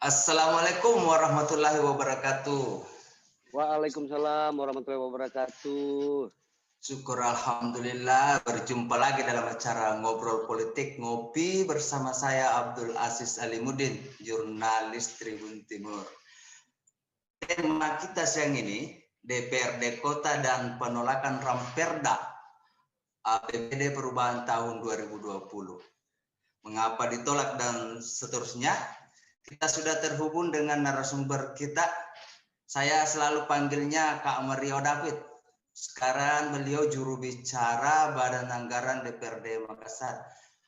Assalamualaikum warahmatullahi wabarakatuh. Waalaikumsalam warahmatullahi wabarakatuh. Syukur alhamdulillah berjumpa lagi dalam acara Ngobrol Politik Ngopi bersama saya Abdul Aziz Alimuddin, jurnalis Tribun Timur. Tema kita siang ini DPRD Kota dan penolakan Ramperda APBD perubahan tahun 2020. Mengapa ditolak dan seterusnya? Kita sudah terhubung dengan narasumber kita. Saya selalu panggilnya Kak Mario David. Sekarang beliau juru bicara Badan Anggaran DPRD Makassar.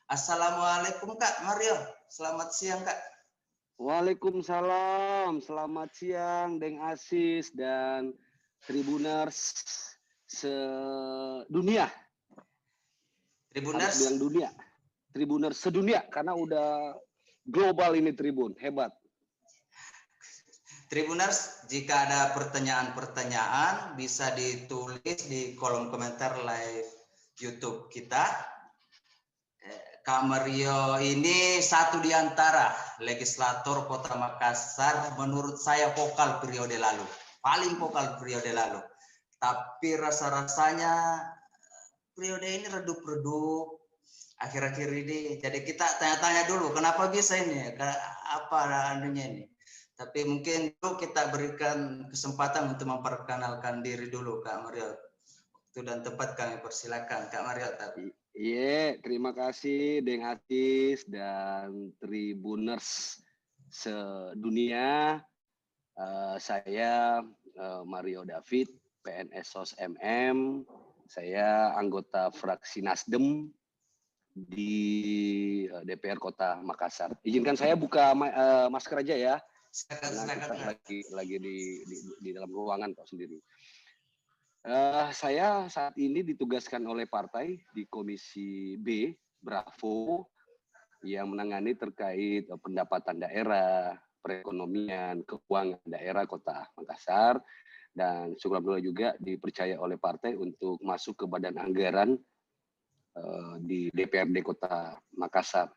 Assalamualaikum Kak Mario. Selamat siang Kak. Waalaikumsalam. Selamat siang Deng Aziz dan Tribuners sedunia. Tribuners dunia. Tribuners sedunia karena udah global ini Tribun. Hebat. Tribuners, jika ada pertanyaan-pertanyaan bisa ditulis di kolom komentar live YouTube kita. Kak Mario ini satu di antara legislator Kota Makassar, menurut saya vokal periode lalu, paling vokal periode lalu. Tapi rasa-rasanya periode ini redup-redup akhir-akhir ini. Jadi kita tanya-tanya dulu, kenapa bisa ini? Apa anunya ini? Tapi mungkin dulu kita berikan kesempatan untuk memperkenalkan diri dulu Kak Mario. Waktu dan tempat kami persilakan Kak Mario. Iya, terima kasih Deng Aziz dan Tribuners sedunia. Saya Mario David, PNS SOS MM. Saya anggota fraksi Nasdem di DPR Kota Makassar. Izinkan saya buka masker aja ya. Karena kita lagi di dalam ruangan kok sendiri. Saya saat ini ditugaskan oleh partai di Komisi B, Bravo, yang menangani terkait pendapatan daerah, perekonomian, keuangan daerah Kota Makassar, dan syukur juga dipercaya oleh partai untuk masuk ke badan anggaran di DPRD Kota Makassar.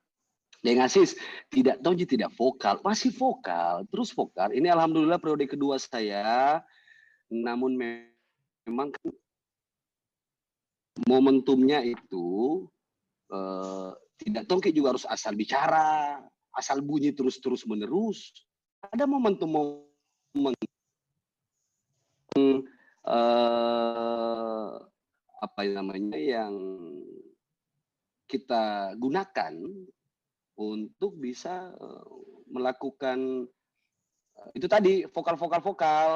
Deng Aziz tidak vokal, masih vokal, terus vokal. Ini alhamdulillah periode kedua saya, namun memang kan momentumnya itu tidak tongki juga harus asal bicara, asal bunyi terus menerus. Ada momentum apa namanya yang kita gunakan untuk bisa melakukan itu tadi vokal,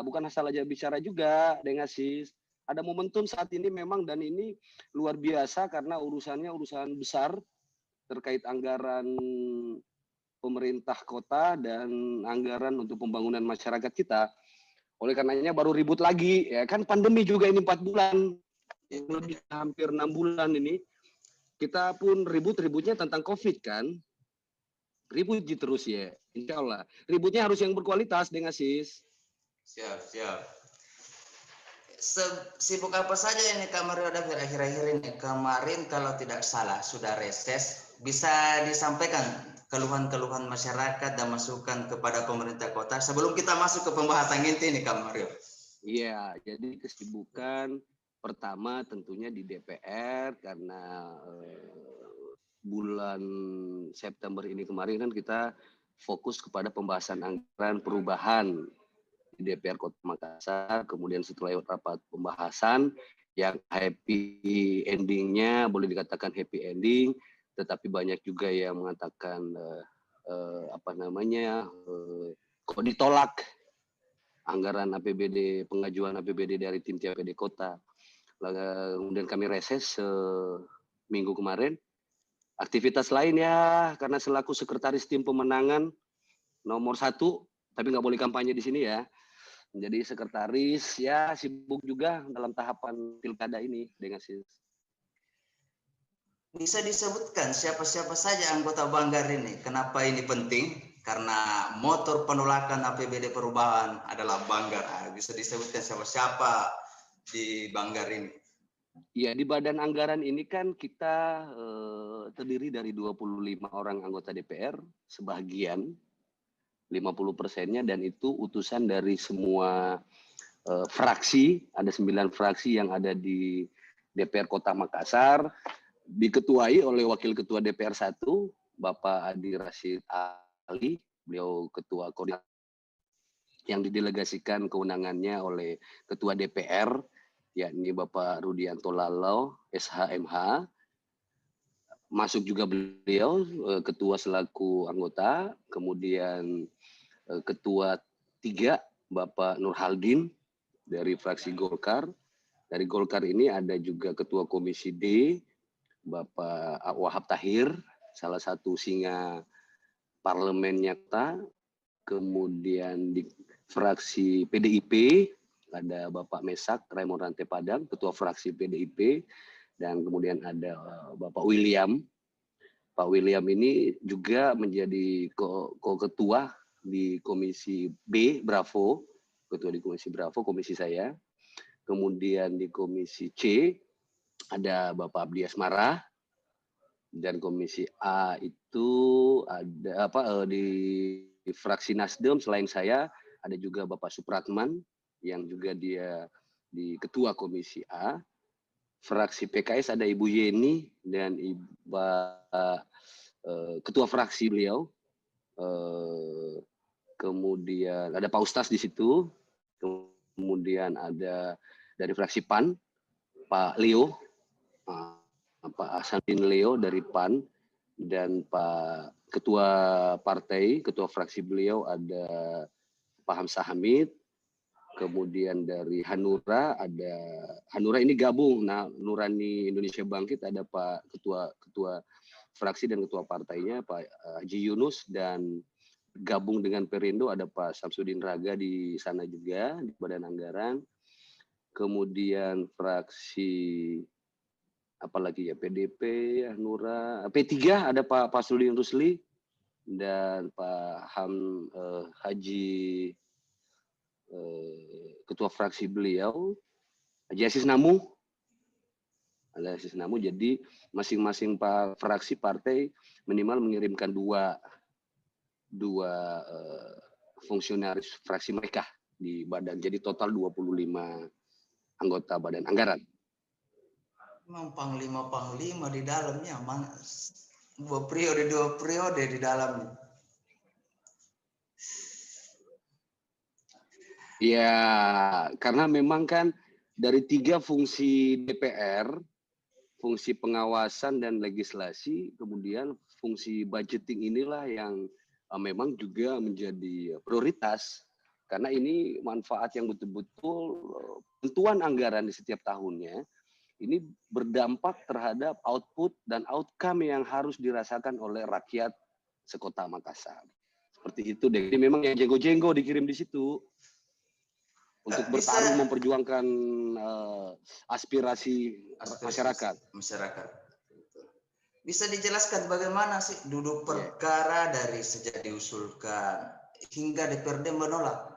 bukan asal aja bicara juga dengan Aziz. Ada momentum saat ini memang, dan ini luar biasa karena urusan besar terkait anggaran pemerintah kota dan anggaran untuk pembangunan masyarakat kita. Oleh karenanya baru ribut lagi, ya kan pandemi juga ini 4 bulan, lebih hampir 6 bulan ini. Kita pun ributnya tentang COVID kan, ribut terus ya, insya Allah. Ributnya harus yang berkualitas dengan Aziz. Siap. Sibuk apa saja ini Kak Mario David akhir-akhir ini? Kemarin kalau tidak salah sudah reses, bisa disampaikan keluhan-keluhan masyarakat dan masukan kepada pemerintah kota sebelum kita masuk ke pembahasan inti ini Kak Mario. Iya, jadi kesibukan pertama tentunya di DPR karena bulan September ini kemarin kan kita fokus kepada pembahasan anggaran perubahan di DPR Kota Makassar. Kemudian setelah rapat pembahasan yang happy endingnya, boleh dikatakan happy ending, tetapi banyak juga yang mengatakan kok ditolak anggaran APBD, pengajuan APBD dari tim TPD Kota. Kemudian kami reses minggu kemarin. Aktivitas lain ya, karena selaku sekretaris tim pemenangan nomor 1, tapi nggak boleh kampanye di sini ya. Menjadi sekretaris ya, sibuk juga dalam tahapan pilkada ini dengan Bisa disebutkan siapa-siapa saja anggota Banggar ini? Kenapa ini penting? Karena motor penolakan APBD perubahan adalah Banggar. Bisa disebutkan siapa-siapa di Banggar ini? Ya, di badan anggaran ini kan kita terdiri dari 25 orang anggota DPR, sebagian 50%-nya, dan itu utusan dari semua fraksi, ada 9 fraksi yang ada di DPR Kota Makassar, diketuai oleh Wakil Ketua DPR 1, Bapak Adi Rashid Ali, beliau Ketua Koordinator, yang didelegasikan kewenangannya oleh Ketua DPR, yakni Bapak Rudianto Lalau, SHMH. Masuk juga beliau, Ketua selaku anggota, kemudian Ketua 3, Bapak Nurhaldin dari fraksi Golkar. Dari Golkar ini ada juga Ketua Komisi D, Bapak Wahab Tahir, salah satu singa parlemennya. Kemudian di fraksi PDIP ada Bapak Mesak Raymond Rante Padang, Ketua fraksi PDIP, dan kemudian ada Bapak William. Pak William ini juga menjadi ketua di Komisi B, Bravo, Ketua di Komisi Bravo, komisi saya. Kemudian di Komisi C ada Bapak Abdi Asmara, dan Komisi A itu ada di fraksi Nasdem selain saya ada juga Bapak Supratman yang juga dia di Ketua Komisi A. Fraksi PKS ada Ibu Yeni dan Ketua fraksi beliau. Kemudian ada Pak Ustaz di situ. Kemudian ada dari fraksi PAN Pak Leo, Pak Hasanuddin Leo dari PAN, dan Pak Ketua Partai, Ketua fraksi beliau ada Pak Hamzah Hamid. Kemudian dari Hanura ada Hanura ini gabung, nah Nurani Indonesia Bangkit ada Pak Ketua fraksi dan Ketua partainya Pak Haji Yunus, dan gabung dengan Perindo ada Pak Samsudin Raga di sana juga di Badan Anggaran. Kemudian fraksi apalagi ya, PDP, Hanura, P3 ada Pak Fasrudin Rusli dan Pak Haji Ketua fraksi beliau Haji Asis Namu, ada Asis Namu. Jadi masing-masing fraksi partai minimal mengirimkan dua fungsionaris fraksi mereka di badan. Jadi total 25 anggota Badan Anggaran. Memang panglima di dalamnya, dua periode di dalamnya. Ya, karena memang kan dari 3 fungsi DPR, fungsi pengawasan dan legislasi, kemudian fungsi budgeting inilah yang memang juga menjadi prioritas. Karena ini manfaat yang betul-betul bantuan anggaran di setiap tahunnya, ini berdampak terhadap output dan outcome yang harus dirasakan oleh rakyat sekota Makassar. Seperti itu deh. Jadi memang yang jenggo-jenggo dikirim di situ untuk bertarung memperjuangkan aspirasi masyarakat. Bisa dijelaskan bagaimana sih duduk perkara dari sejak diusulkan hingga DPRD menolak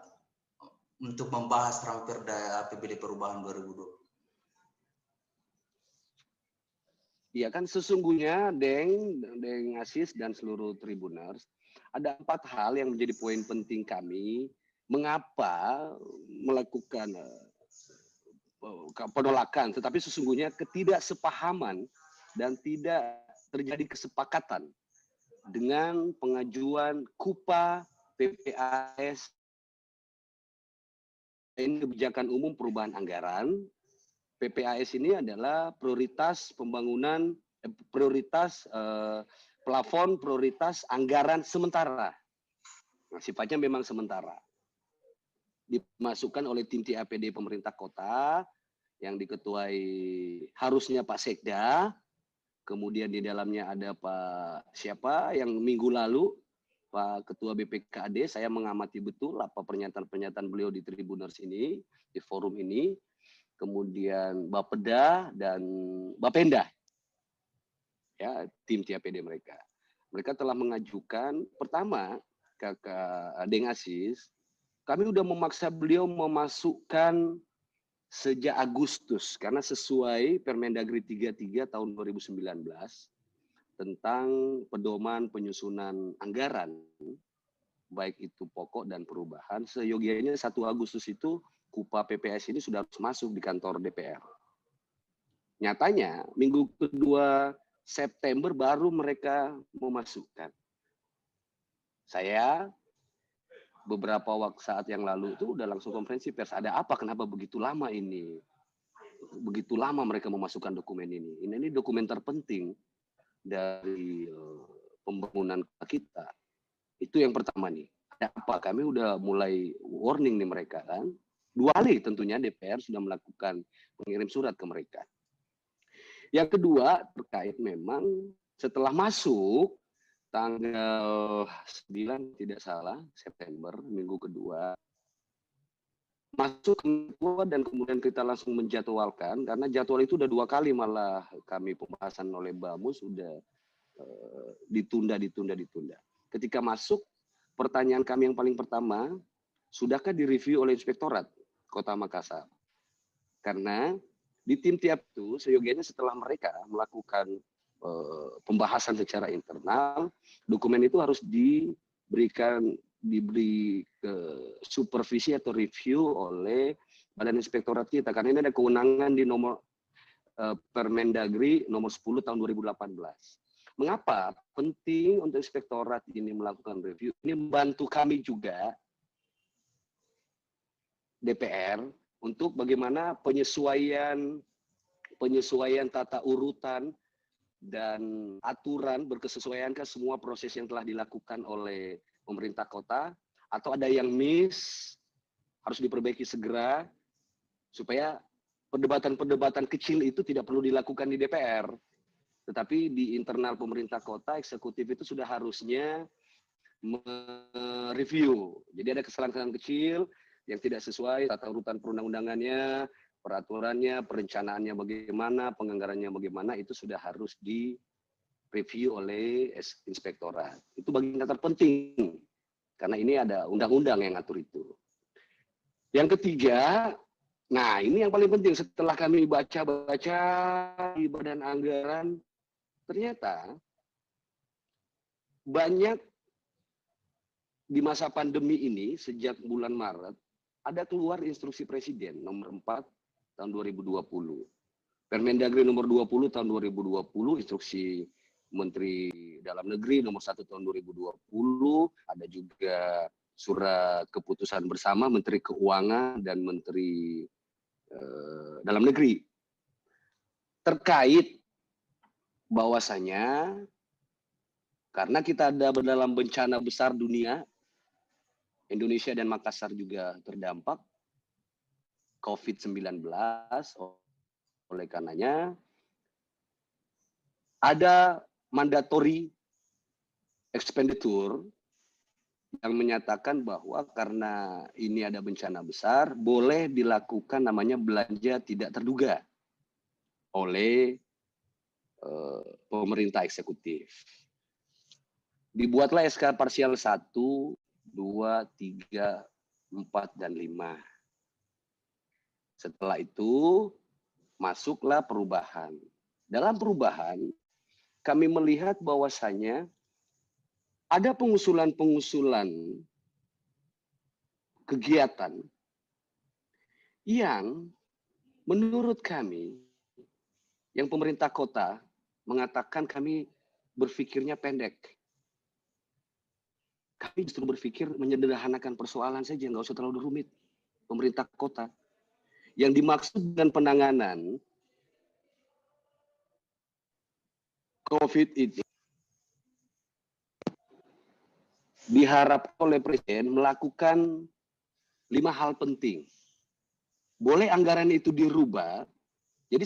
untuk membahas Ramperda APBD perubahan 2020? Iya kan, sesungguhnya Deng Asis dan seluruh Tribuners, ada 4 hal yang menjadi poin penting kami mengapa melakukan penolakan, tetapi sesungguhnya ketidaksepahaman dan tidak terjadi kesepakatan dengan pengajuan KUPA PPAS, ini kebijakan umum perubahan anggaran. PPAS ini adalah prioritas pembangunan, plafon prioritas anggaran sementara. Nah, sifatnya memang sementara. Dimasukkan oleh tim TAPD pemerintah kota yang diketuai harusnya Pak Sekda. Kemudian di dalamnya ada Pak siapa yang minggu lalu Pak Ketua BPKD, saya mengamati betul apa pernyataan-pernyataan beliau di Tribuners ini, di forum ini. Kemudian Bapeda dan Bapenda, ya, tim TAPD mereka. Mereka telah mengajukan, pertama, Kakak Deng Asis, kami sudah memaksa beliau memasukkan sejak Agustus, karena sesuai Permendagri 33 tahun 2019, tentang pedoman penyusunan anggaran, baik itu pokok dan perubahan, seyogianya 1 Agustus itu KUPA PPS ini sudah harus masuk di kantor DPR. Nyatanya minggu kedua September baru mereka memasukkan. Saya beberapa saat yang lalu itu udah langsung konferensi pers. Ada apa? Kenapa begitu lama ini? Begitu lama mereka memasukkan dokumen ini. Ini dokumen terpenting dari pembangunan kita. Itu yang pertama nih. Ada apa? Kami udah mulai warning nih mereka kan. 2 kali tentunya DPR sudah melakukan mengirim surat ke mereka. Yang kedua terkait memang setelah masuk tanggal 9 tidak salah September minggu kedua masuk kedua dan kemudian kita langsung menjadwalkan karena jadwal itu udah 2 kali malah kami pembahasan oleh Bamus sudah ditunda. Ketika masuk pertanyaan kami yang paling pertama, sudahkah direview oleh Inspektorat Kota Makassar? Karena di tim tiap itu seyogianya setelah mereka melakukan pembahasan secara internal, dokumen itu harus diberi ke supervisi atau review oleh Badan Inspektorat kita karena ini ada kewenangan di nomor Permendagri nomor 10 tahun 2018. Mengapa penting untuk Inspektorat ini melakukan review? Ini membantu kami juga DPR untuk bagaimana penyesuaian tata urutan dan aturan berkesesuaian ke semua proses yang telah dilakukan oleh pemerintah kota atau ada yang miss harus diperbaiki segera supaya perdebatan-perdebatan kecil itu tidak perlu dilakukan di DPR tetapi di internal pemerintah kota eksekutif itu sudah harusnya mereview. Jadi ada kesalahan-kesalahan kecil yang tidak sesuai tata urutan perundang-undangannya, peraturannya, perencanaannya bagaimana, penganggarannya bagaimana, itu sudah harus direview oleh Inspektorat. Itu bagian terpenting, karena ini ada undang-undang yang ngatur itu. Yang ketiga, nah ini yang paling penting, setelah kami baca-baca di Badan Anggaran, ternyata banyak di masa pandemi ini, sejak bulan Maret, ada keluar instruksi Presiden nomor 4 tahun 2020. Permendagri nomor 20 tahun 2020, instruksi Menteri Dalam Negeri nomor 1 tahun 2020, ada juga surat keputusan bersama Menteri Keuangan dan Menteri Dalam Negeri. Terkait bahwasanya karena kita ada dalam bencana besar dunia, Indonesia dan Makassar juga terdampak COVID-19, oleh karenanya ada mandatory expenditure yang menyatakan bahwa karena ini ada bencana besar, boleh dilakukan namanya belanja tidak terduga oleh pemerintah eksekutif. Dibuatlah SK parsial 1, 2, 3, 4, dan 5. Setelah itu, masuklah perubahan. Dalam perubahan, kami melihat bahwasannya ada pengusulan-pengusulan kegiatan yang menurut kami, yang pemerintah kota mengatakan kami berpikirnya pendek. Kami justru berpikir menyederhanakan persoalan saja, nggak usah terlalu rumit. Pemerintah kota. Yang dimaksud dengan penanganan COVID ini diharapkan oleh Presiden melakukan 5 hal penting. Boleh anggaran itu dirubah. Jadi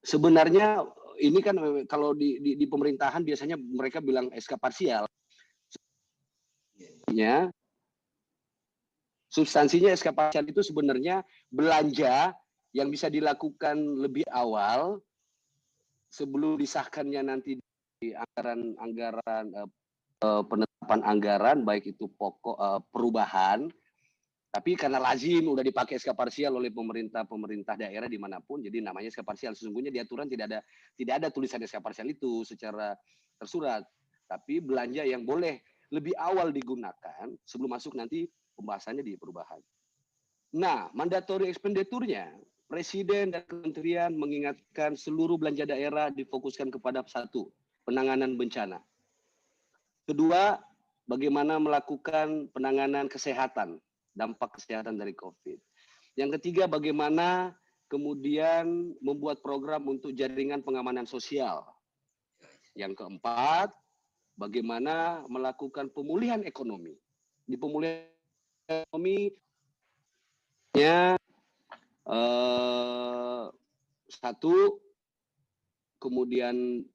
sebenarnya ini kan kalau di pemerintahan biasanya mereka bilang SK parsial. Substansinya SK parsial itu sebenarnya belanja yang bisa dilakukan lebih awal sebelum disahkannya nanti di anggaran penetapan anggaran baik itu pokok perubahan Tapi karena lazim udah dipakai SK parsial oleh pemerintah daerah dimanapun, jadi namanya SK parsial. Sesungguhnya di aturan tidak ada tulisan SK parsial itu secara tersurat. Tapi belanja yang boleh lebih awal digunakan sebelum masuk nanti pembahasannya di perubahan. Nah, mandatory expenditure-nya, Presiden dan Kementerian mengingatkan seluruh belanja daerah difokuskan kepada satu, penanganan bencana. Kedua, bagaimana melakukan penanganan kesehatan, dampak kesehatan dari COVID. Yang ketiga, bagaimana kemudian membuat program untuk jaringan pengamanan sosial. Yang keempat, bagaimana melakukan pemulihan ekonomi. Di pemulihan ekonomi, satu, kemudian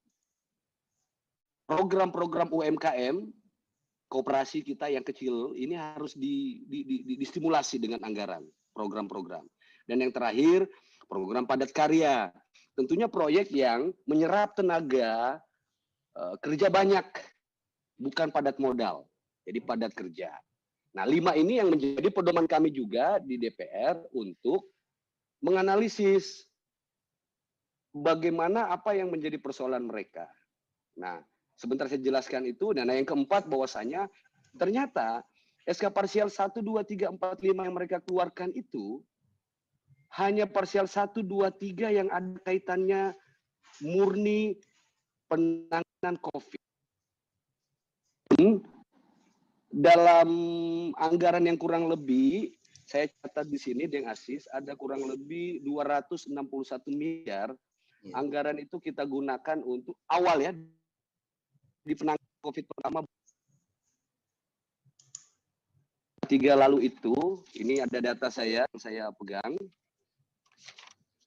program-program UMKM, kooperasi kita yang kecil ini harus distimulasi dengan anggaran program-program. Dan yang terakhir, program padat karya. Tentunya proyek yang menyerap tenaga kerja banyak, bukan padat modal. Jadi padat kerja. Nah, 5 ini yang menjadi pedoman kami juga di DPR untuk menganalisis bagaimana apa yang menjadi persoalan mereka. Nah, sebentar saya jelaskan itu. Dan yang keempat, bahwasanya ternyata SK parsial 1, 2, 3, 4, 5 yang mereka keluarkan itu hanya parsial 1, 2, 3 yang ada kaitannya murni penanganan COVID. Dalam anggaran yang kurang lebih, saya catat di sini dengan Asis, ada kurang lebih 261 miliar. Anggaran itu kita gunakan untuk awal ya, di penanganan COVID pertama 3 lalu itu, ini ada data saya yang saya pegang.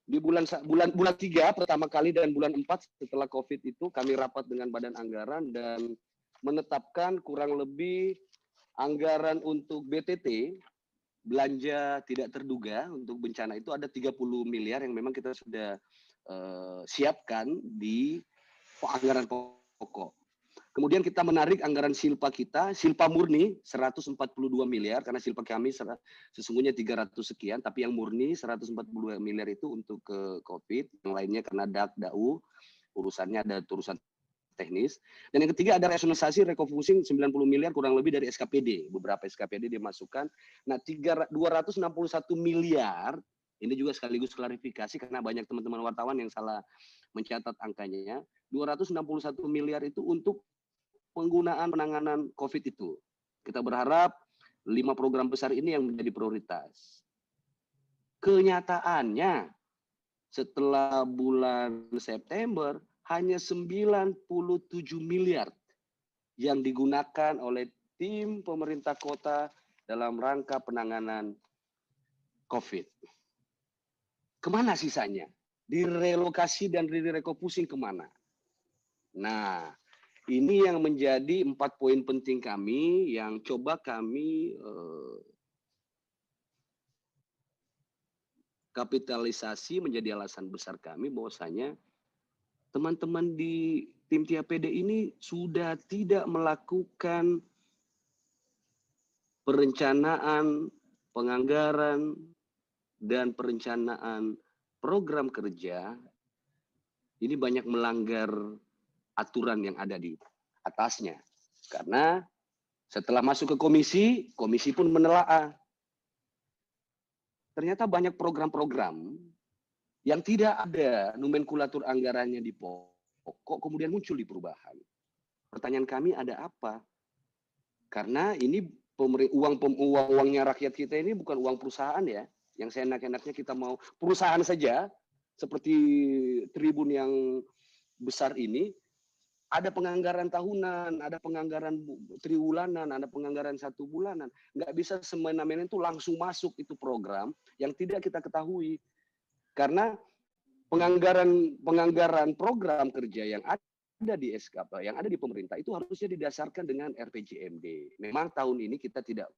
Di bulan 3 pertama kali dan bulan 4 setelah COVID itu kami rapat dengan Badan Anggaran dan menetapkan kurang lebih anggaran untuk BTT, belanja tidak terduga untuk bencana itu ada 30 miliar yang memang kita sudah siapkan di anggaran pokok. Kemudian kita menarik anggaran silpa kita, silpa murni 142 miliar, karena silpa kami sesungguhnya 300 sekian, tapi yang murni 142 miliar itu untuk ke COVID, yang lainnya karena DAU, urusannya ada urusan teknis. Dan yang ketiga ada rasionalisasi refocusing 90 miliar kurang lebih dari SKPD, beberapa SKPD dimasukkan. Nah, 261 miliar, ini juga sekaligus klarifikasi karena banyak teman-teman wartawan yang salah mencatat angkanya, 261 miliar itu untuk penggunaan penanganan COVID itu. Kita berharap 5 program besar ini yang menjadi prioritas. Kenyataannya, setelah bulan September, hanya 97 miliar yang digunakan oleh tim pemerintah kota dalam rangka penanganan COVID. Kemana sisanya? Direlokasi dan direfocusing kemana? Nah, ini yang menjadi 4 poin penting kami yang coba kami kapitalisasi menjadi alasan besar kami bahwasanya teman-teman di tim TAPD ini sudah tidak melakukan perencanaan, penganggaran, dan perencanaan program kerja. Ini banyak melanggar aturan yang ada di atasnya. Karena setelah masuk ke komisi, komisi pun menelaah. Ternyata banyak program-program yang tidak ada nomenklatur anggarannya di pokok, kemudian muncul di perubahan. Pertanyaan kami, ada apa? Karena ini uangnya rakyat kita ini bukan uang perusahaan ya, yang seenak-enaknya kita mau perusahaan saja, seperti Tribun yang besar ini, ada penganggaran tahunan, ada penganggaran triwulanan, ada penganggaran 1 bulanan. Nggak bisa semena-mena itu langsung masuk itu program yang tidak kita ketahui. Karena penganggaran program kerja yang ada di SKP, yang ada di pemerintah itu harusnya didasarkan dengan RPJMD. Memang tahun ini kita tidak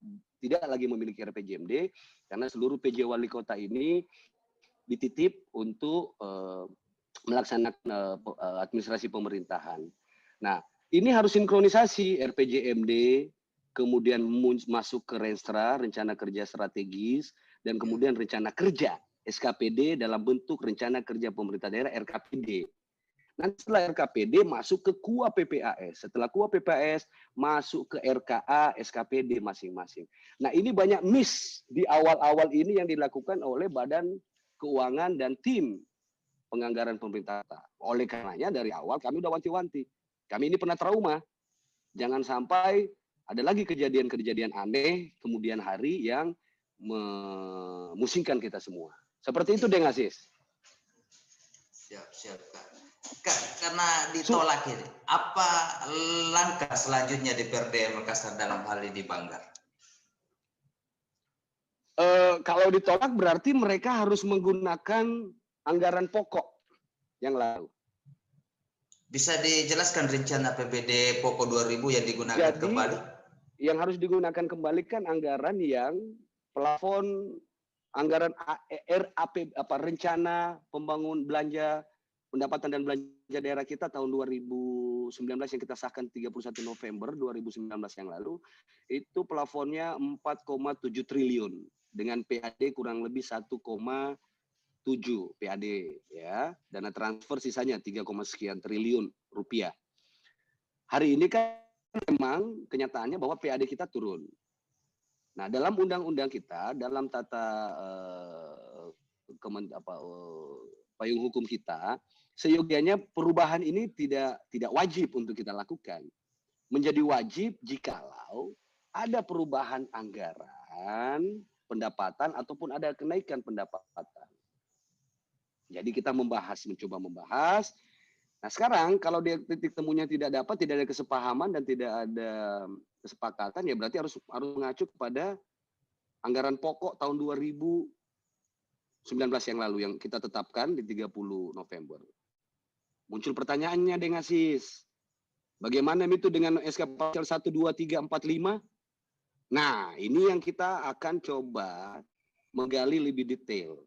lagi memiliki RPJMD karena seluruh PJ wali kota ini dititip untuk melaksanakan administrasi pemerintahan. Nah, ini harus sinkronisasi RPJMD kemudian masuk ke Renstra, rencana kerja strategis, dan kemudian rencana kerja SKPD dalam bentuk rencana kerja pemerintah daerah RKPD. Nanti setelah RKPD masuk ke KUA PPAS. Setelah KUA PPAS masuk ke RKA SKPD masing-masing. Nah, ini banyak miss di awal-awal ini yang dilakukan oleh Badan Keuangan dan tim penganggaran pemerintah. Oleh karenanya dari awal kami udah wanti-wanti. Kami ini pernah trauma. Jangan sampai ada lagi kejadian-kejadian aneh kemudian hari yang memusingkan kita semua. Seperti itu, Deng Aziz. Siap, Kak. Kak, karena ditolak ini, apa langkah selanjutnya DPRD Makassar dalam hal ini, Banggar? Kalau ditolak berarti mereka harus menggunakan anggaran pokok yang lalu. Bisa dijelaskan rencana APBD pokok 2000 yang digunakan kembali? Yang harus digunakan kembali kan anggaran yang plafon anggaran RAP rencana pembangun belanja pendapatan dan belanja daerah kita tahun 2019 yang kita sahkan 31 November 2019 yang lalu, itu plafonnya 4,7 triliun dengan PAD kurang lebih 1,7 PAD ya. Dana transfer sisanya 3, sekian triliun rupiah. Hari ini kan memang kenyataannya bahwa PAD kita turun. Nah, dalam undang-undang kita, dalam tata payung hukum kita, seyogianya perubahan ini tidak wajib untuk kita lakukan. Menjadi wajib jikalau ada perubahan anggaran, pendapatan, ataupun ada kenaikan pendapatan. Jadi kita mencoba membahas. Nah, sekarang kalau dia titik temunya tidak dapat, tidak ada kesepahaman dan tidak ada kesepakatan, ya berarti harus mengacu kepada anggaran pokok tahun 2019 yang lalu yang kita tetapkan di 30 November. Muncul pertanyaannya, Deng Aziz. Bagaimana itu dengan SK Parsial 1, 2, 3, 4, 5? Nah, ini yang kita akan coba menggali lebih detail.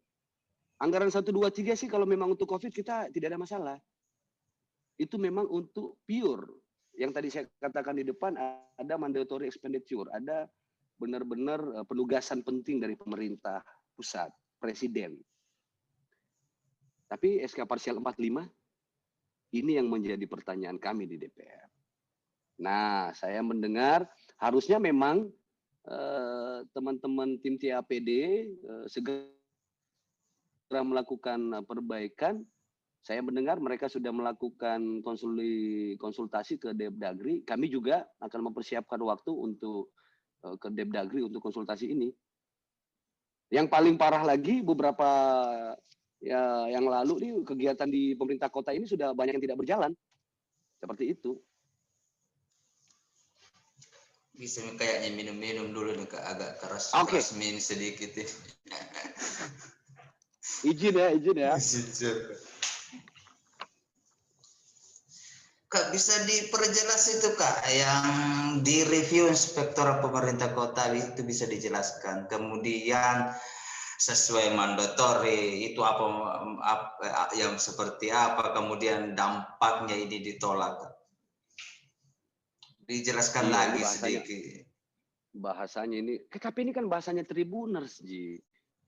Anggaran 1, 2, 3 sih kalau memang untuk COVID kita tidak ada masalah. Itu memang untuk pure. Yang tadi saya katakan di depan ada mandatory expenditure, ada benar-benar penugasan penting dari pemerintah pusat, presiden. Tapi SK Parsial 45, ini yang menjadi pertanyaan kami di DPR. Nah, saya mendengar harusnya memang teman-teman tim TAPD segera melakukan perbaikan. Saya mendengar mereka sudah melakukan konsultasi ke Depdagri. Kami juga akan mempersiapkan waktu untuk ke Depdagri untuk konsultasi ini. Yang paling parah lagi beberapa yang lalu nih kegiatan di pemerintah kota ini sudah banyak yang tidak berjalan. Seperti itu. Bisa kayaknya minum-minum dulu nih, agak keras, keras minum sedikit ya. Izin ya. Kak, bisa diperjelas itu Kak, yang di review Inspektorat Pemerintah Kota itu bisa dijelaskan. Kemudian sesuai mandatori itu apa yang seperti apa, kemudian dampaknya ini ditolak. Dijelaskan lagi sedikit. Bahasanya ini, tapi ini kan bahasanya Tribuners, Ji.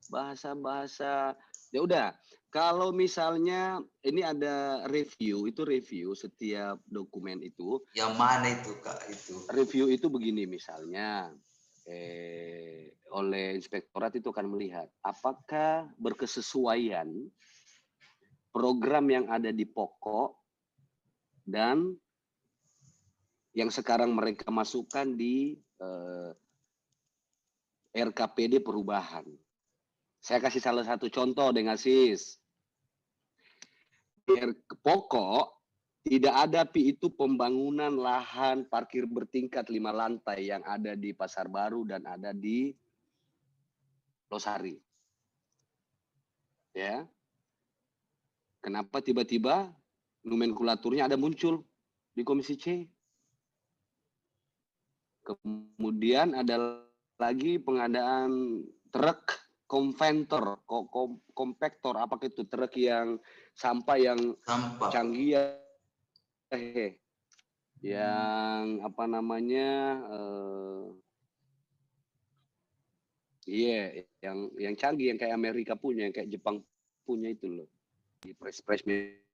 Bahasa-bahasa, ya udah. Kalau misalnya ini ada review, itu review setiap dokumen itu. Yang mana itu Kak itu? Review itu begini misalnya, oleh inspektorat itu akan melihat apakah berkesesuaian program yang ada di pokok dan yang sekarang mereka masukkan di RKPD perubahan. Saya kasih salah satu contoh dengan Aziz. Pokok tidak ada itu pembangunan lahan parkir bertingkat 5 lantai yang ada di Pasar Baru dan ada di Losari. Ya. Kenapa tiba-tiba nomenklaturnya ada muncul di Komisi C? Kemudian ada lagi pengadaan truk kompaktor, apakah itu truk yang sampah yang canggih yang apa namanya Iya, yang canggih, yang kayak Amerika punya, yang kayak Jepang punya itu loh. Di press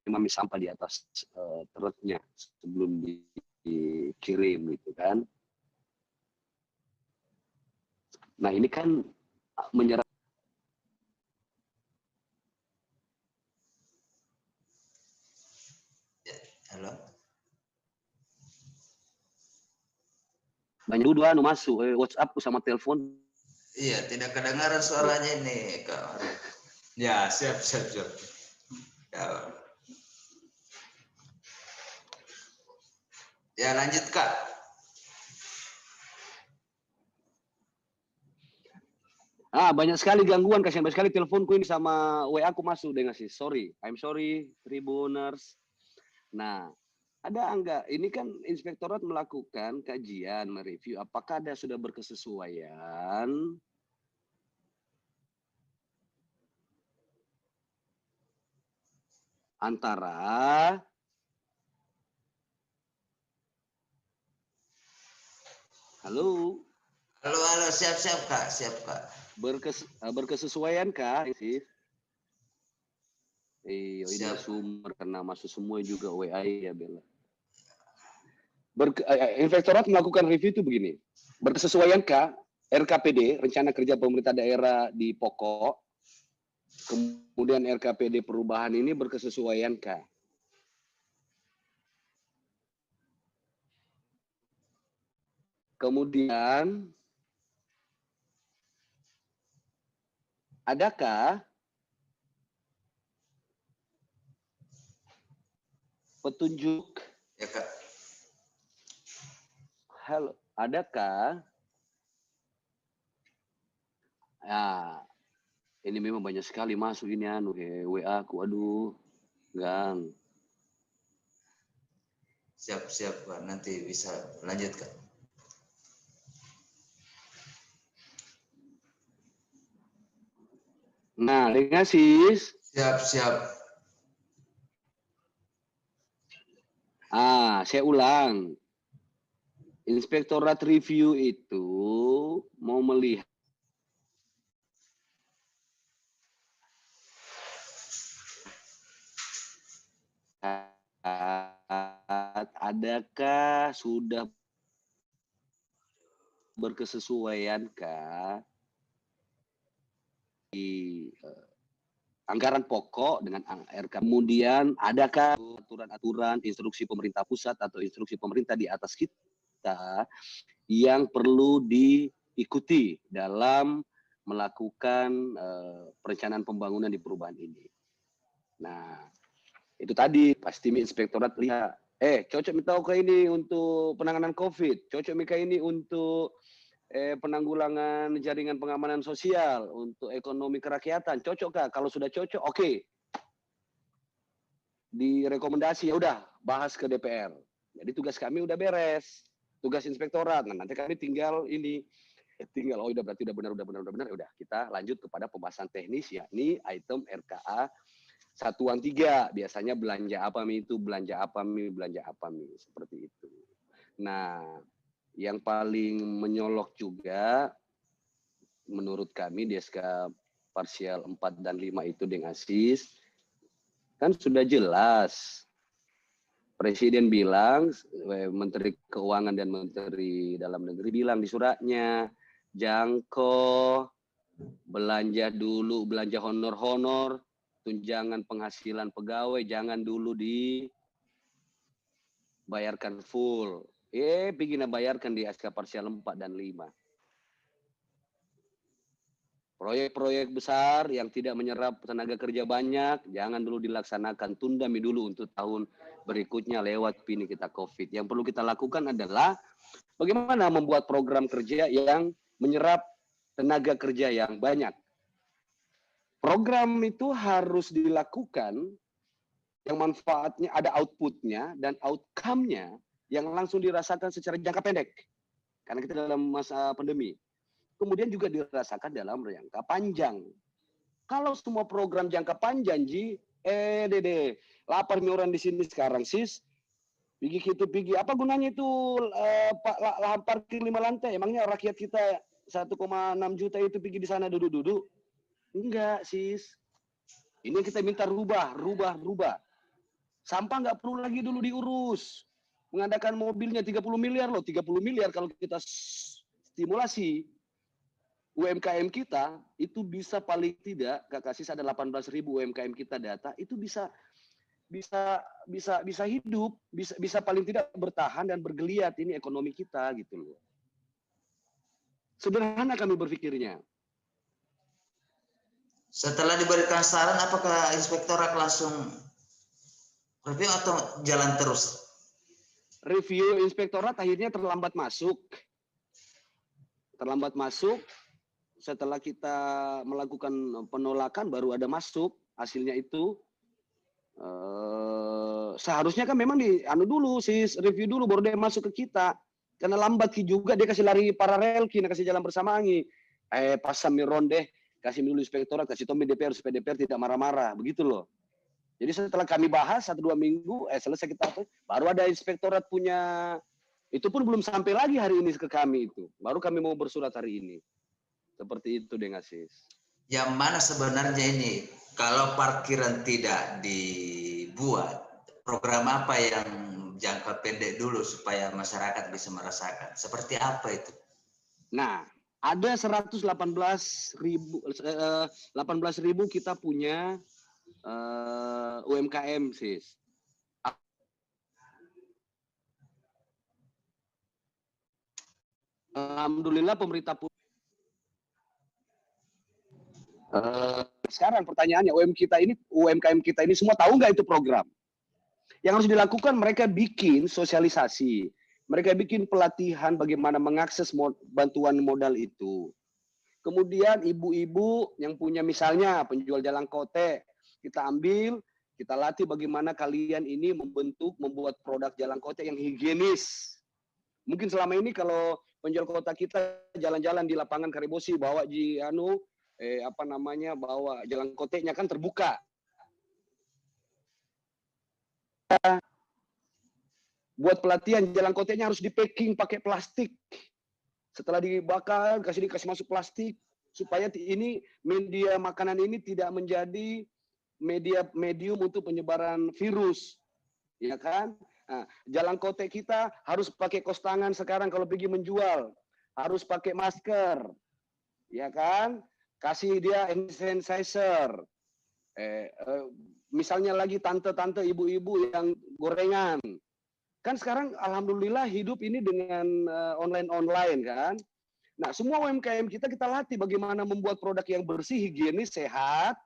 memang sampah di atas truknya sebelum dikirim gitu kan. Nah ini kan menyerap. Halo. Banyak dua masuk WhatsApp sama telepon. Iya, tidak kedengaran suaranya ini, Kak. Ya, siap. Ya, ya lanjut, Kak. Banyak sekali gangguan, kasihan banyak sekali teleponku ini sama WA aku masuk dengan sih. Sorry, I'm sorry, Tribuners. Nah, ada enggak? Ini kan inspektorat melakukan kajian, mereview apakah ada sudah berkesesuaian antara halo, Siap, Kak. berkesesuaian kah sih? Ini Siap. sumber karena masuk semua juga WA ya Bella. Inspektorat melakukan review itu begini. Berkesesuaiankah RKPD, Rencana Kerja Pemerintah Daerah di pokok, kemudian RKPD perubahan ini berkesesuaiankah? Kemudian, adakah petunjuk? Ya, Kak. Halo, adakah? Ya, ini memang banyak sekali masuk ini WA aku, aduh, Gang. Siap, Pak. Nanti bisa lanjut, Kak. Nah, dengan sis. Siap. Saya ulang. Inspektorat review itu mau melihat adakah sudah berkesesuaiankah di anggaran pokok dengan RK. Kemudian adakah aturan-aturan instruksi pemerintah pusat atau instruksi pemerintah di atas kita yang perlu diikuti dalam melakukan perencanaan pembangunan di perubahan ini. Nah, itu tadi pasti inspektorat lihat, cocok minta ke ini untuk penanganan COVID, cocok minta ini untuk penanggulangan jaringan pengamanan sosial, untuk ekonomi kerakyatan, cocok kah? Kalau sudah cocok, oke. Direkomendasi, ya udah bahas ke DPR. Jadi tugas kami udah beres, tugas inspektorat. Nah, nanti kami tinggal oh udah berarti udah benar, udah kita lanjut kepada pembahasan teknis, yakni item RKA satuan 3. Biasanya belanja apa mi, seperti itu. Nah, yang paling menyolok juga menurut kami di SK parsial 4 dan 5 itu dengan SIS, kan sudah jelas. Presiden bilang, Menteri Keuangan dan Menteri Dalam Negeri bilang di suratnya, jangkau, belanja dulu, belanja honor-honor, tunjangan penghasilan pegawai, jangan dulu dibayarkan full. Bikin bayarkan di SK parsial 4 dan 5. Proyek-proyek besar yang tidak menyerap tenaga kerja banyak, jangan dulu dilaksanakan, tunda dulu untuk tahun berikutnya lewat ini kita COVID. Yang perlu kita lakukan adalah bagaimana membuat program kerja yang menyerap tenaga kerja yang banyak. Program itu harus dilakukan yang manfaatnya ada outputnya dan outcome-nya yang langsung dirasakan secara jangka pendek. Karena kita dalam masa pandemi. Kemudian juga dirasakan dalam jangka panjang. Kalau semua program jangka panjang, Dede, lapar nih orang di sini sekarang, sis. Pigi, apa gunanya itu lahan parkir 5 lantai? Emangnya rakyat kita 1,6 juta itu pergi di sana duduk-duduk? Enggak, sis. Ini kita minta rubah. Sampah nggak perlu lagi dulu diurus. Mengadakan mobilnya 30 miliar loh. 30 miliar kalau kita stimulasi UMKM kita, itu bisa paling tidak, Kak Sis, ada 18.000 UMKM kita data, itu bisa hidup, bisa paling tidak bertahan dan bergeliat ini ekonomi kita gitu loh. Sederhana kami berpikirnya. Setelah diberikan saran, apakah inspektorat langsung review atau jalan terus? Review inspektorat akhirnya terlambat masuk. Setelah kita melakukan penolakan baru ada masuk hasilnya itu. Seharusnya kan memang dulu review dulu baru dia masuk ke kita. Karena lambat juga dia kasih lari paralel, kasih jalan bersamaan. Pas Samiron deh, kasih dulu inspektorat, kasih Tommy DPR supaya DPR tidak marah-marah, begitu loh. Jadi setelah kami bahas 1-2 minggu, selesai kita baru ada inspektorat punya, itu pun belum sampai lagi hari ini ke kami itu. Baru kami mau bersurat hari ini. Seperti itu deh, Sis. Yang mana sebenarnya ini, kalau parkiran tidak dibuat, program apa yang jangka pendek dulu supaya masyarakat bisa merasakan? Seperti apa itu? Nah, ada 18.000 kita punya UMKM, Sis. Alhamdulillah pemerintah sekarang pertanyaannya UMKM kita ini semua tahu nggak itu program? Yang harus dilakukan mereka bikin sosialisasi, mereka bikin pelatihan bagaimana mengakses bantuan modal itu. Kemudian ibu-ibu yang punya misalnya penjual jalan kote, kita ambil, kita latih bagaimana kalian ini membuat produk jalan kote yang higienis. Mungkin selama ini kalau penjual kota kita jalan-jalan di lapangan Karibosi bawa bawa jalan koteknya kan terbuka. Buat pelatihan jalan koteknya harus di-packing pakai plastik. Setelah dibakar dikasih masuk plastik supaya ini media makanan ini tidak menjadi medium untuk penyebaran virus. Ya kan? Nah, jalan kotek kita harus pakai kos tangan sekarang kalau pergi menjual, harus pakai masker. Ya kan? Kasih dia hand sanitizer. Misalnya lagi tante-tante, ibu-ibu yang gorengan. Kan sekarang alhamdulillah hidup ini dengan online kan. Nah, semua UMKM kita latih bagaimana membuat produk yang bersih, higienis, sehat,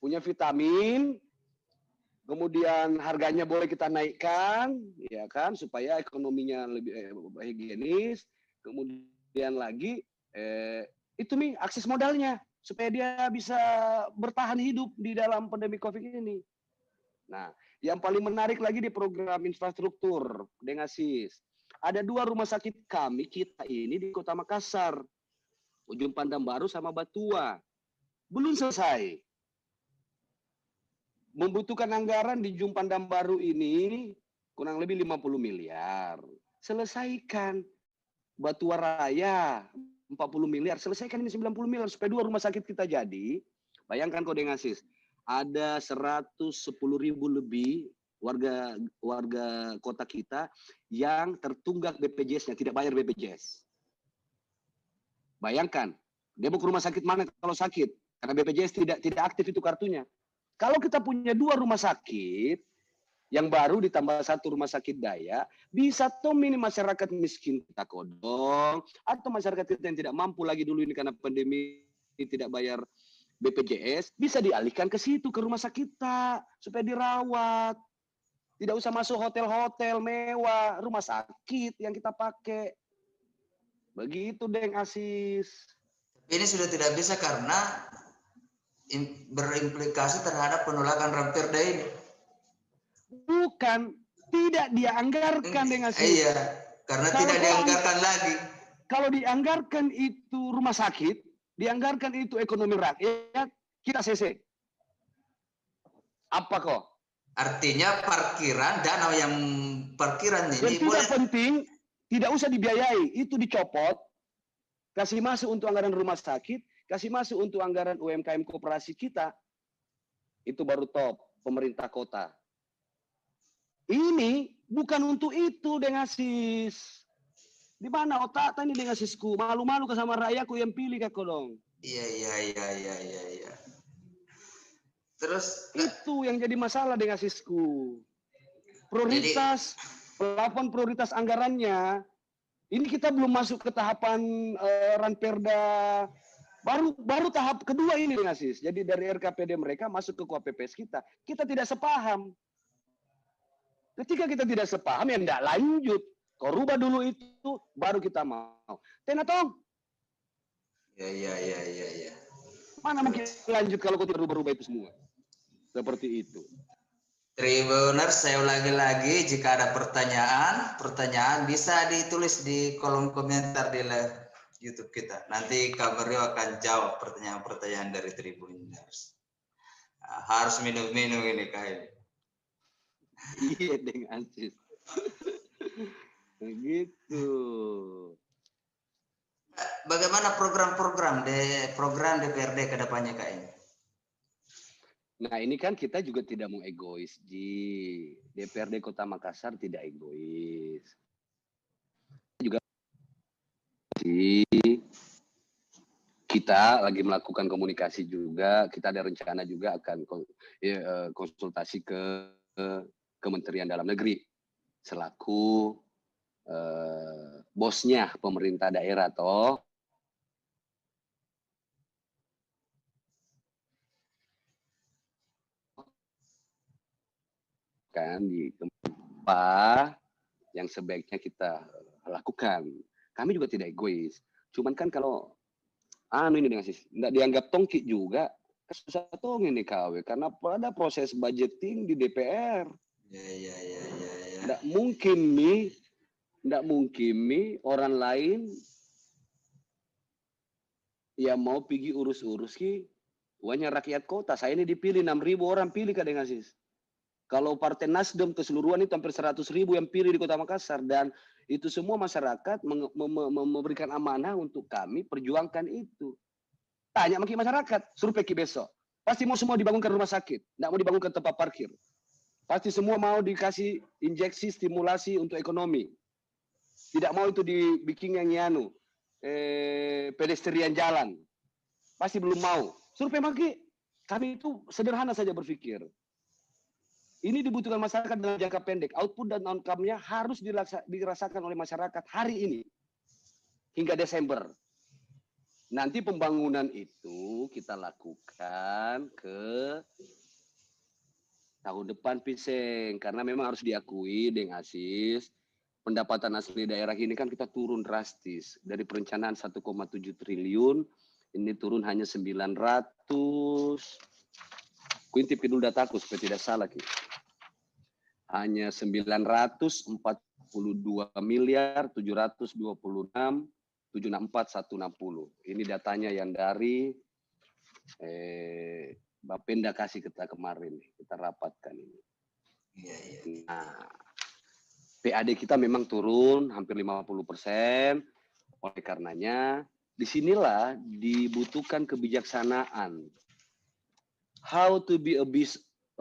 punya vitamin, kemudian harganya boleh kita naikkan, ya kan, supaya ekonominya lebih higienis. Kemudian lagi itu nih akses modalnya supaya dia bisa bertahan hidup di dalam pandemi Covid ini. Nah, yang paling menarik lagi di program infrastruktur dengan Sis, ada 2 rumah sakit kita ini di Kota Makassar, Ujung Pandang Baru sama Batua, belum selesai. Membutuhkan anggaran di Ujung Pandang Baru ini kurang lebih 50 miliar. Selesaikan. Batua Raya 40 miliar, selesaikan ini 90 miliar supaya 2 rumah sakit kita jadi. Bayangkan kau dengan Sis, ada 110.000 lebih warga kota kita yang tertunggak BPJS-nya, tidak bayar BPJS. Bayangkan, dia mau ke rumah sakit mana kalau sakit? Karena BPJS tidak aktif itu kartunya. Kalau kita punya 2 rumah sakit, yang baru ditambah 1 rumah sakit daya, bisa tuh masyarakat miskin kita kodong, atau masyarakat kita yang tidak mampu lagi dulu ini karena pandemi tidak bayar BPJS, bisa dialihkan ke situ, ke rumah sakit kita, supaya dirawat. Tidak usah masuk hotel-hotel mewah, rumah sakit yang kita pakai. Begitu, Deng Asis. Ini sudah tidak bisa karena berimplikasi terhadap penolakan Raperda ini. Bukan, tidak dianggarkan dengan Iya, karena tidak dianggarkan lagi. Kalau dianggarkan itu rumah sakit, dianggarkan itu ekonomi rakyat, kita CC. Apa kok? Artinya parkiran, dana yang parkiran ini yang tidak penting, tidak usah dibiayai, itu dicopot. kasih masuk untuk anggaran rumah sakit, kasih masuk untuk anggaran UMKM koperasi kita, itu baru top pemerintah kota. Ini bukan untuk itu Dengasis. Di mana otak tadi Dengasisku? Malu-malu ke sama rakyatku yang pilih kak dong. Iya. Terus itu yang jadi masalah Dengasisku. Prioritas, pelafon prioritas anggarannya, ini kita belum masuk ke tahapan ranperda. Baru tahap kedua ini Dengasis. Jadi dari RKPD mereka masuk ke KPPS kita tidak sepaham. Ketika kita tidak sepaham, ya tidak lanjut. Kau rubah dulu itu, baru kita mau. Tenatong. Ya. Mana mungkin lanjut kalau kau tidak rubah-rubah itu semua? Seperti itu. Tribuners, saya ulangi lagi, jika ada pertanyaan bisa ditulis di kolom komentar di live YouTube kita. Nanti Kak Mario akan jawab pertanyaan-pertanyaan dari Tribuners. Nah, harus minum-minum ini Kak ini. Iya dengan sis. Begitu. Bagaimana program DPRD ke depannya Kak ini? Nah ini kan kita juga tidak mau egois, Ji. DPRD Kota Makassar tidak egois. Juga kita lagi melakukan komunikasi juga, kita ada rencana juga akan konsultasi ke Kementerian Dalam Negeri selaku bosnya pemerintah daerah toh. Kan di apa yang sebaiknya kita lakukan. Kami juga tidak egois. Cuman kan kalau ini dengan sis, nggak dianggap tongki juga, susah tong ini KW karena ada proses budgeting di DPR. Ya. Nggak mungkin nih orang lain yang mau pergi urus-urus ki uangnya rakyat kota. Saya ini dipilih 6.000 orang pilih Kak dengan sis. Kalau Partai Nasdem keseluruhan itu hampir 100.000 yang pilih di Kota Makassar dan itu semua masyarakat memberikan amanah untuk kami perjuangkan itu. Tanya makin masyarakat, survei besok. Pasti mau semua dibangunkan rumah sakit, tidak mau dibangunkan tempat parkir. Pasti semua mau dikasih injeksi stimulasi untuk ekonomi. Tidak mau itu dibikin yang pedestrian jalan. Pasti belum mau. Survei maki, kami itu sederhana saja berpikir. Ini dibutuhkan masyarakat dalam jangka pendek. Output dan outcome-nya harus dirasakan oleh masyarakat hari ini. Hingga Desember. Nanti pembangunan itu kita lakukan ke tahun depan Piseng. Karena memang harus diakui dengan Asis. Pendapatan asli daerah ini kan kita turun drastis. Dari perencanaan 1,7 triliun. Ini turun hanya 900. Kuintip dulu dataku supaya tidak salah. Hanya 942 miliar 726 764 160. Ini datanya yang dari Bapenda kasih kita kemarin, kita rapatkan ini. Iya. Nah, PAD kita memang turun hampir 50%. Oleh karenanya, disinilah dibutuhkan kebijaksanaan. How to be a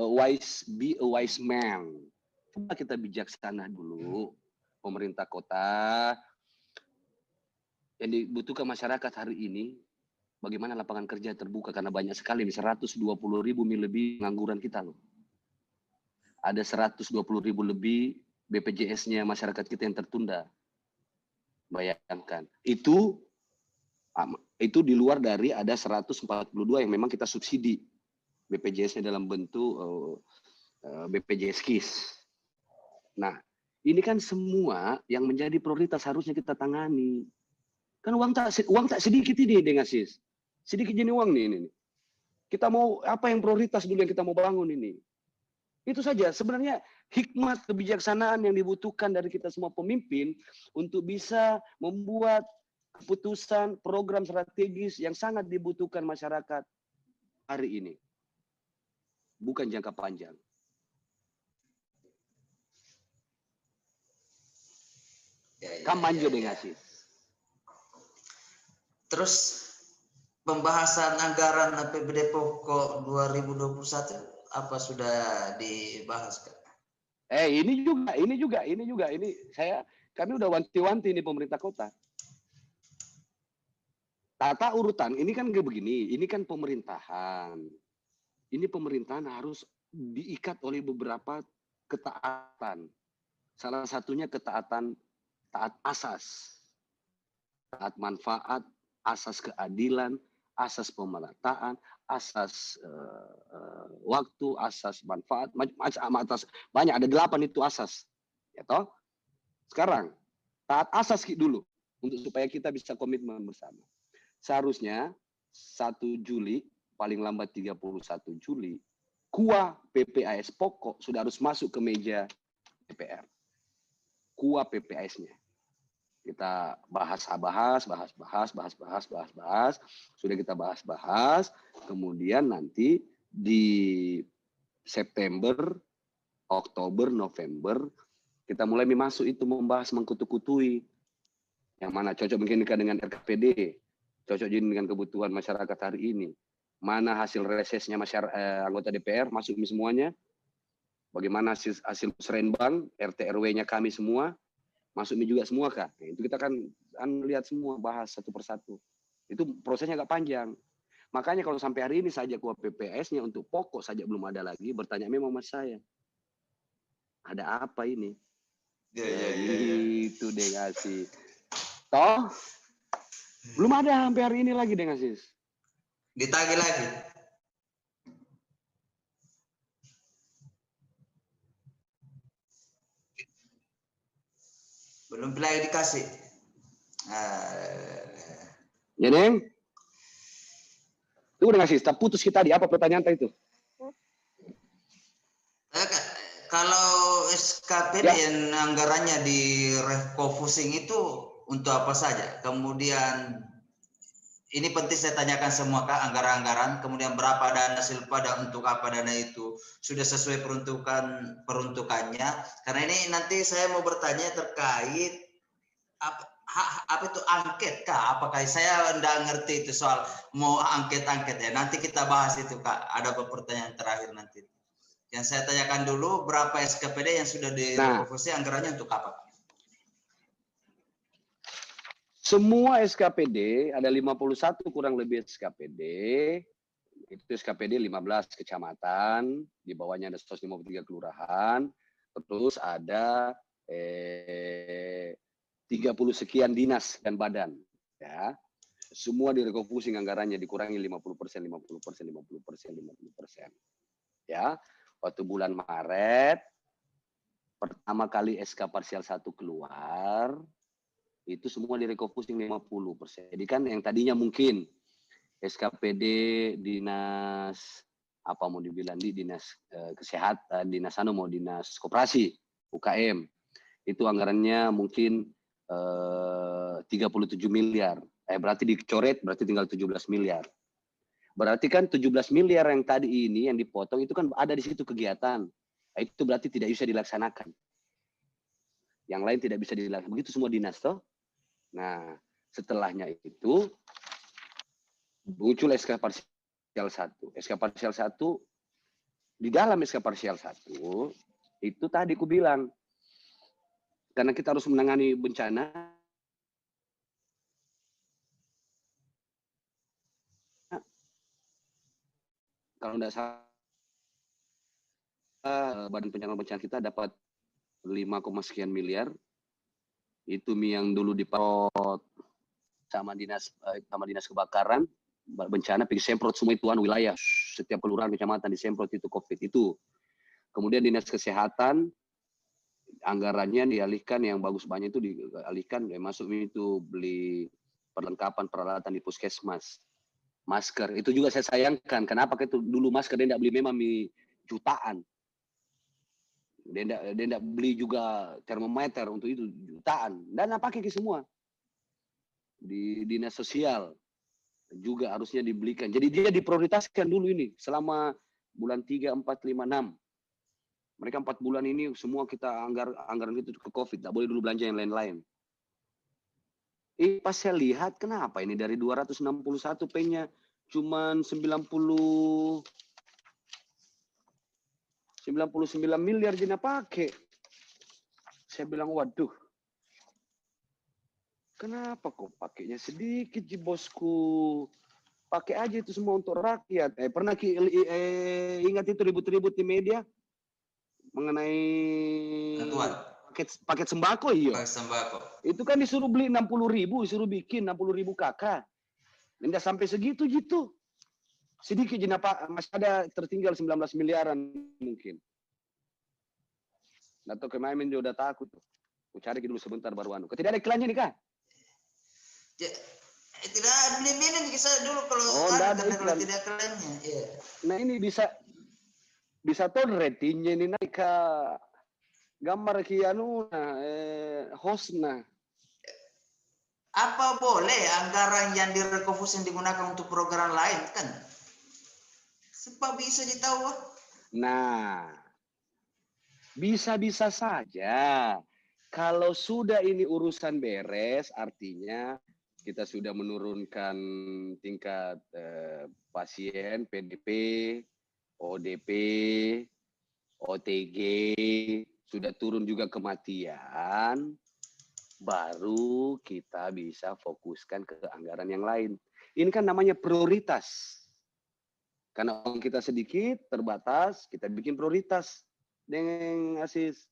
wise man. Coba kita bijaksana dulu, pemerintah kota. Yang dibutuhkan masyarakat hari ini, bagaimana lapangan kerja terbuka, karena banyak sekali, 120.000 lebih pengangguran kita loh. Ada 120.000 lebih BPJS-nya masyarakat kita yang tertunda. Bayangkan. Itu di luar dari ada 142 yang memang kita subsidi. BPJS-nya dalam bentuk BPJS KIS. Nah, ini kan semua yang menjadi prioritas harusnya kita tangani. Kan uang tak sedikit ini dengan sis. Sedikit jenis uang nih ini. Kita mau apa yang prioritas dulu yang kita mau bangun ini. Itu saja sebenarnya hikmat kebijaksanaan yang dibutuhkan dari kita semua pemimpin untuk bisa membuat keputusan program strategis yang sangat dibutuhkan masyarakat hari ini. Bukan jangka panjang. Kampanye dengan sis. Terus pembahasan anggaran APBD pokok 2021 apa sudah dibahas, Kak? Ini kami udah wanti-wanti nih pemerintah kota. Tata urutan ini kan kayak begini, ini kan pemerintahan. Ini pemerintahan harus diikat oleh beberapa ketaatan. Salah satunya ketaatan taat asas. Taat manfaat, asas keadilan, asas pemerataan, asas waktu, asas manfaat, atas banyak, ada 8 itu asas. Ya toh? Sekarang taat asas dulu untuk supaya kita bisa komitmen bersama. Seharusnya 1 Juli, paling lambat 31 Juli, KUA PPAS pokok sudah harus masuk ke meja DPR. KUA PPAS-nya. Kita bahas, sudah kita bahas, kemudian nanti di September, Oktober, November, kita mulai masuk itu membahas, mengkutu-kutui. Yang mana cocok mungkin dengan RKPD, cocok dengan kebutuhan masyarakat hari ini. Mana hasil resesnya anggota DPR, masuk semuanya. Bagaimana hasil musrenbang, RT RW-nya kami semua, masuk juga semua, Kak. Nah, itu kita kan lihat semua, bahas satu persatu. Itu prosesnya agak panjang. Makanya kalau sampai hari ini saja KUA PPAS-nya untuk pokok saja belum ada lagi, bertanya memang mas saya. Ada apa ini? Itu deh ngasih. Toh, belum ada sampai hari ini lagi deh ngasih. Ditagih lagi. Belum lagi dikasih. Ya, Neng? Itu udah ngasih, putus kita di apa pertanyaan tadi itu? Kalau SKPD ya, yang anggarannya di refocusing itu untuk apa saja? Kemudian ini penting saya tanyakan semua, Kak, anggaran-anggaran, kemudian berapa dana silpa dan untuk apa dana itu sudah sesuai peruntukannya. Karena ini nanti saya mau bertanya terkait apa itu angket, Kak? Apakah saya tidak ngerti itu soal mau angket-angket ya? Nanti kita bahas itu, Kak. Ada pertanyaan terakhir nanti. Yang saya tanyakan dulu, berapa SKPD yang sudah direfokusi, anggarannya untuk apa? Semua SKPD, ada 51 kurang lebih SKPD, itu SKPD 15 kecamatan, di bawahnya ada 153 kelurahan, terus ada 30 sekian dinas dan badan. Ya. Semua direfocusing anggarannya, dikurangi 50%. Ya. Waktu bulan Maret, pertama kali SK Parsial 1 keluar, itu semua direfocusing 50%. Jadi kan yang tadinya mungkin SKPD dinas apa mau dibilang di dinas kesehatan, dinas dinas koperasi, UKM, itu anggarannya mungkin 37 miliar. Berarti dicoret, berarti tinggal 17 miliar. Berarti kan 17 miliar yang tadi ini yang dipotong itu kan ada di situ kegiatan. Itu berarti tidak bisa dilaksanakan. Yang lain tidak bisa dilaksanakan. Begitu semua dinas toh. Nah, setelahnya itu muncul SK Parsial 1. SK Parsial 1, di dalam SK Parsial 1, itu tadi aku bilang, karena kita harus menangani bencana, kalau tidak salah, Badan Penanggulangan Bencana kita dapat 5, sekian miliar. Itu yang dulu diperot sama dinas kebakaran, bencana, pergi semprot semua itu wilayah, setiap kelurahan kecamatan disemprot itu COVID itu. Kemudian dinas kesehatan, anggarannya dialihkan, yang bagus banyak itu dialihkan, masuk itu beli perlengkapan peralatan di puskesmas. Masker, itu juga saya sayangkan. Kenapa itu dulu masker dia tidak beli memang jutaan. Dia tidak beli juga termometer untuk itu jutaan. Dan pakai semua. Di dinas sosial juga harusnya dibelikan. Jadi dia diprioritaskan dulu ini selama bulan 3, 4, 5, 6. Mereka 4 bulan ini semua kita anggaran itu ke COVID. Tidak boleh dulu belanja yang lain-lain. Pas saya lihat kenapa ini dari 261 P-nya cuman 99 miliar jena pakai. Saya bilang, waduh, kenapa kok pakainya sedikit ji bosku? Pakai aja itu semua untuk rakyat. Pernah ingat itu ribut-ribut di media mengenai paket sembako, iya. Paket sembako. Itu kan disuruh beli 60.000, disuruh bikin 60.000 kakak. Tidak sampai segitu gitu. Sedikit jena Pak, masih ada tertinggal 19 miliaran mungkin. Atau kemarin juga udah takut. Aku cari dulu sebentar baru anu. Tidak ada iklannya nih Kak? Ya, tidak ada minum bisa dulu kalau ada kalau tidak iklannya. Yeah. Nah ini bisa tuh ratingnya ini naik ke gambar kianu hostnya. Apa boleh anggaran yang direkonversi digunakan untuk program lain kan? Sebab bisa ditahu. Nah, bisa-bisa saja. Kalau sudah ini urusan beres, artinya kita sudah menurunkan tingkat pasien, PDP, ODP, OTG, sudah turun juga kematian, baru kita bisa fokuskan ke anggaran yang lain. Ini kan namanya prioritas. Karena uang kita sedikit, terbatas, kita bikin prioritas. Dengan Asis.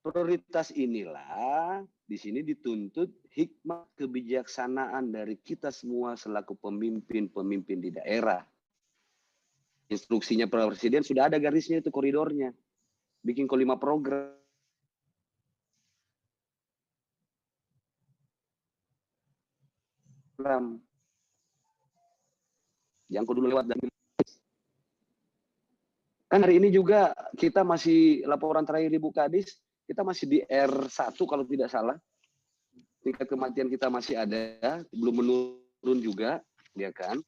Prioritas inilah di sini dituntut hikmah kebijaksanaan dari kita semua selaku pemimpin-pemimpin di daerah. Instruksinya Presiden sudah ada garisnya itu koridornya. Bikin 5 program. Yang dulu lewat dan kan hari ini juga kita masih laporan terakhir di Bukadis, kita masih di R1 kalau tidak salah. Tingkat kematian kita masih ada, belum menurun juga, ya kan?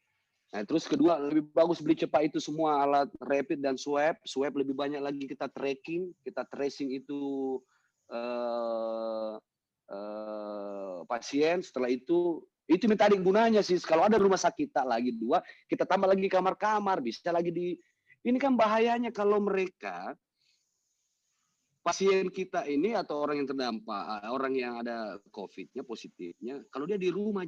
Nah, terus kedua, lebih bagus beli cepat itu semua alat rapid dan swab. Swab lebih banyak lagi kita tracking, kita tracing itu pasien. Setelah itu tadi gunanya sih. Kalau ada rumah sakit tak lagi 2, kita tambah lagi kamar-kamar, bisa lagi di. Ini kan bahayanya kalau mereka pasien kita ini atau orang yang terdampak, orang yang ada COVID-nya, positifnya, kalau dia di rumah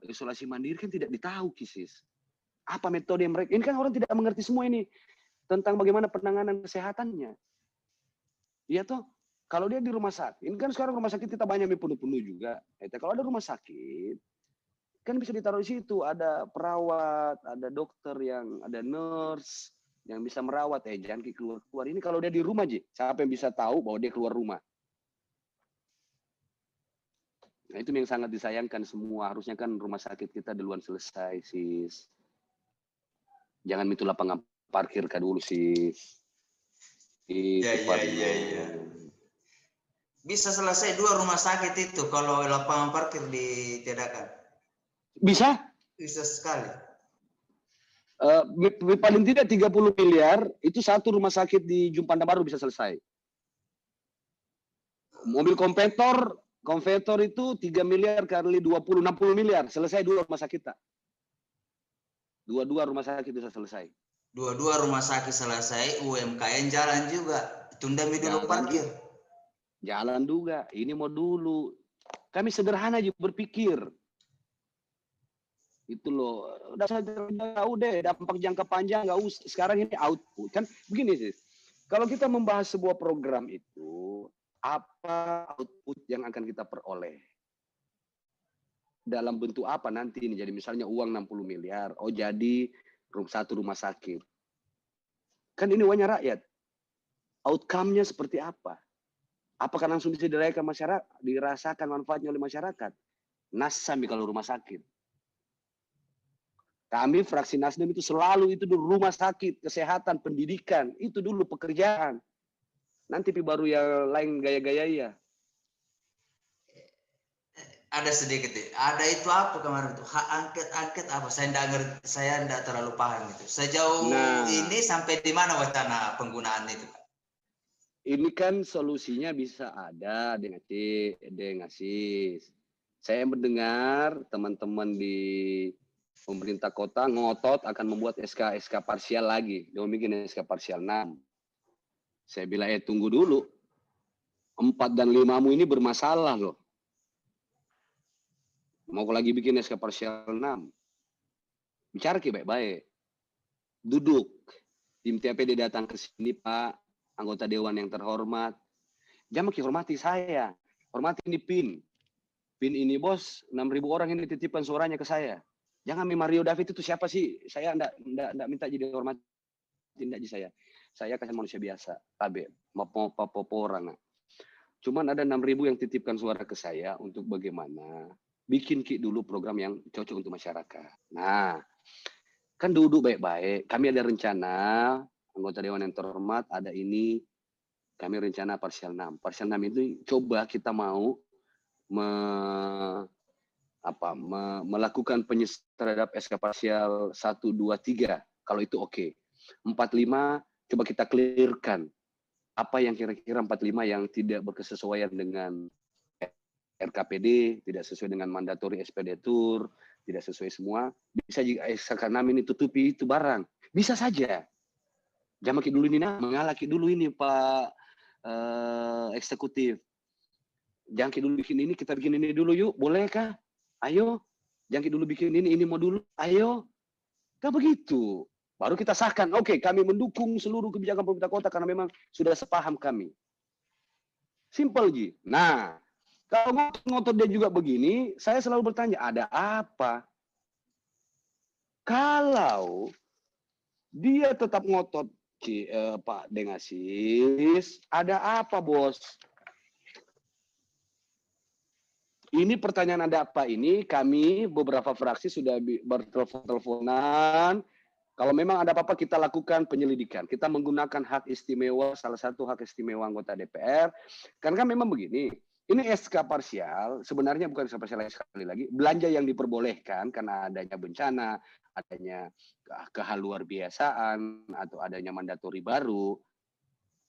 isolasi mandiri kan tidak ditahu kisis. Apa metode mereka? Ini kan orang tidak mengerti semua ini tentang bagaimana penanganan kesehatannya. Iya toh, kalau dia di rumah sakit, ini kan sekarang rumah sakit kita banyak penuh-penuh juga. Kalau ada rumah sakit, kan bisa ditaruh di situ, ada perawat, ada dokter yang, ada nurse yang bisa merawat. Jangan keluar-keluar. Ini kalau dia di rumah, siapa yang bisa tahu bahwa dia keluar rumah? Nah, itu yang sangat disayangkan semua. Harusnya kan rumah sakit kita duluan selesai, sis. Jangan itu lapangan parkir dulu, sis. Iya. Bisa selesai 2 rumah sakit itu kalau lapangan parkir ditiadakan. Bisa? Bisa sekali. Paling tidak 30 miliar, itu 1 rumah sakit di Jumpanda Baru bisa selesai. Mobil konvektor itu 3 miliar kali 20, 60 miliar. Selesai 2 rumah sakit. 2 rumah sakit bisa selesai. 2 rumah sakit selesai, UMKM jalan juga. Tunda dulu parkir. Jalan juga. Ini mau dulu. Kami sederhana juga berpikir. Itu loh, udah tahu deh dampak jangka panjang, nggak usah. Sekarang ini output kan begini sih. Kalau kita membahas sebuah program itu, apa output yang akan kita peroleh? Dalam bentuk apa nanti ini? Jadi misalnya uang 60 miliar, jadi 1 rumah sakit. Kan ini uangnya rakyat. Outcome-nya seperti apa? Apakah langsung bisa dirasakan masyarakat, dirasakan manfaatnya oleh masyarakat? Nasami kalau rumah sakit. Kami fraksi Nasdem itu selalu itu dulu rumah sakit, kesehatan, pendidikan, itu dulu pekerjaan. Nanti baru yang lain gaya-gaya ya. Ada sedikit, ada itu apa kemarin itu hak angket apa? Saya tidak terlalu paham itu. Sejauh ini sampai di mana wacana penggunaan itu? ini kan solusinya bisa ada dengan SIS. Saya mendengar teman-teman di pemerintah kota ngotot akan membuat SK parsial lagi. Dia mau bikin SK parsial 6. Saya bilang, tunggu dulu. 4 dan 5-mu ini bermasalah loh. Mau lagi bikin SK parsial 6. Bicara baik-baik. Duduk. Tim TPD datang ke sini, Pak. Anggota Dewan yang terhormat. Jangan hormati saya. Hormati ini PIN. PIN ini bos, 6.000 orang ini titipkan suaranya ke saya. Jangan Mario David itu siapa sih? Saya enggak minta jadi hormati. Tidak saya. Saya kasih manusia biasa. Tabe. Mau orang. Cuman ada 6.000 yang titipkan suara ke saya untuk bagaimana bikin dulu program yang cocok untuk masyarakat. Nah, kan duduk baik-baik. Kami ada rencana, anggota Dewan yang terhormat, ada ini, kami rencana parsial 6. Parsial 6 itu coba kita mau melakukan penyelesaian terhadap SK parsial 1, 2, 3. Kalau itu oke. 4, 5, coba kita clearkan. Apa yang kira-kira 4, 5 yang tidak berkesesuaian dengan RKPD, tidak sesuai dengan mandatori SPDtur, tidak sesuai semua. Bisa jika SK 6 ini tutupi itu barang. Bisa saja. Jangan dulu ini, mengalaki dulu ini Pak eksekutif. Jangan dulu bikin ini, kita bikin ini dulu yuk, bolehkah? Ayo. Jangan dulu bikin ini mau dulu, ayo. Kan begitu. Baru kita sahkan, oke, kami mendukung seluruh kebijakan pemerintah kota karena memang sudah sepaham kami. Simple, Ji. Nah, kalau ngotot dia juga begini, saya selalu bertanya, ada apa? Kalau dia tetap ngotot, Pak Dengasis, ada apa, bos? Ini pertanyaan ada apa ini, kami beberapa fraksi sudah bertelepon-teleponan. Kalau memang ada apa-apa kita lakukan penyelidikan. Kita menggunakan hak istimewa, salah satu hak istimewa anggota DPR. Karena kan memang begini, ini SK parsial, sebenarnya bukan SK parsial sekali lagi, belanja yang diperbolehkan karena adanya bencana, adanya kehaluar biasaan, atau adanya mandatori baru,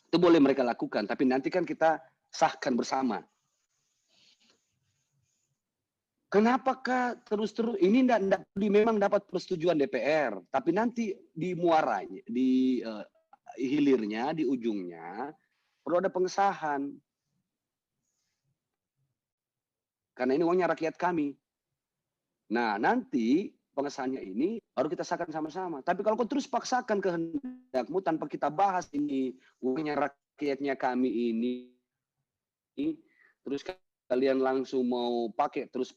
itu boleh mereka lakukan, tapi nanti kan kita sahkan bersama. Kenapakah terus-terus ini memang dapat persetujuan DPR, tapi nanti di muaranya, di hilirnya, di ujungnya perlu ada pengesahan. Karena ini uangnya rakyat kami. Nah, nanti pengesahannya ini baru kita sahkan sama-sama. Tapi kalau kau terus paksakan kehendakmu tanpa kita bahas ini uangnya rakyatnya kami ini, terus kalian langsung mau pakai terus,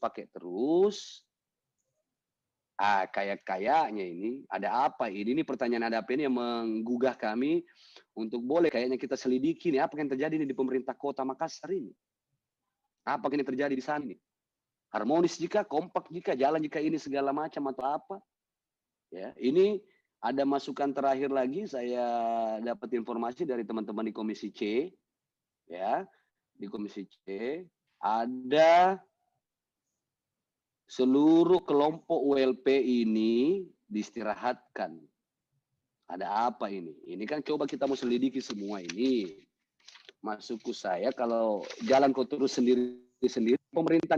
kayak-kayaknya ini, ada apa ini? Ini pertanyaan ada apa ini yang menggugah kami untuk boleh kayaknya kita selidiki nih, apa yang terjadi di pemerintah kota Makassar ini. Apa yang terjadi di sana ini? Harmonis jika, kompak jika, jalan jika ini segala macam atau apa? Ya, ini ada masukan terakhir lagi, saya dapat informasi dari teman-teman di Komisi C, ya, di Komisi C, ada seluruh kelompok ULP ini diistirahatkan. Ada apa ini? Ini kan coba kita mau selidiki semua ini. Masukku saya kalau jalan kau terus sendiri, pemerintah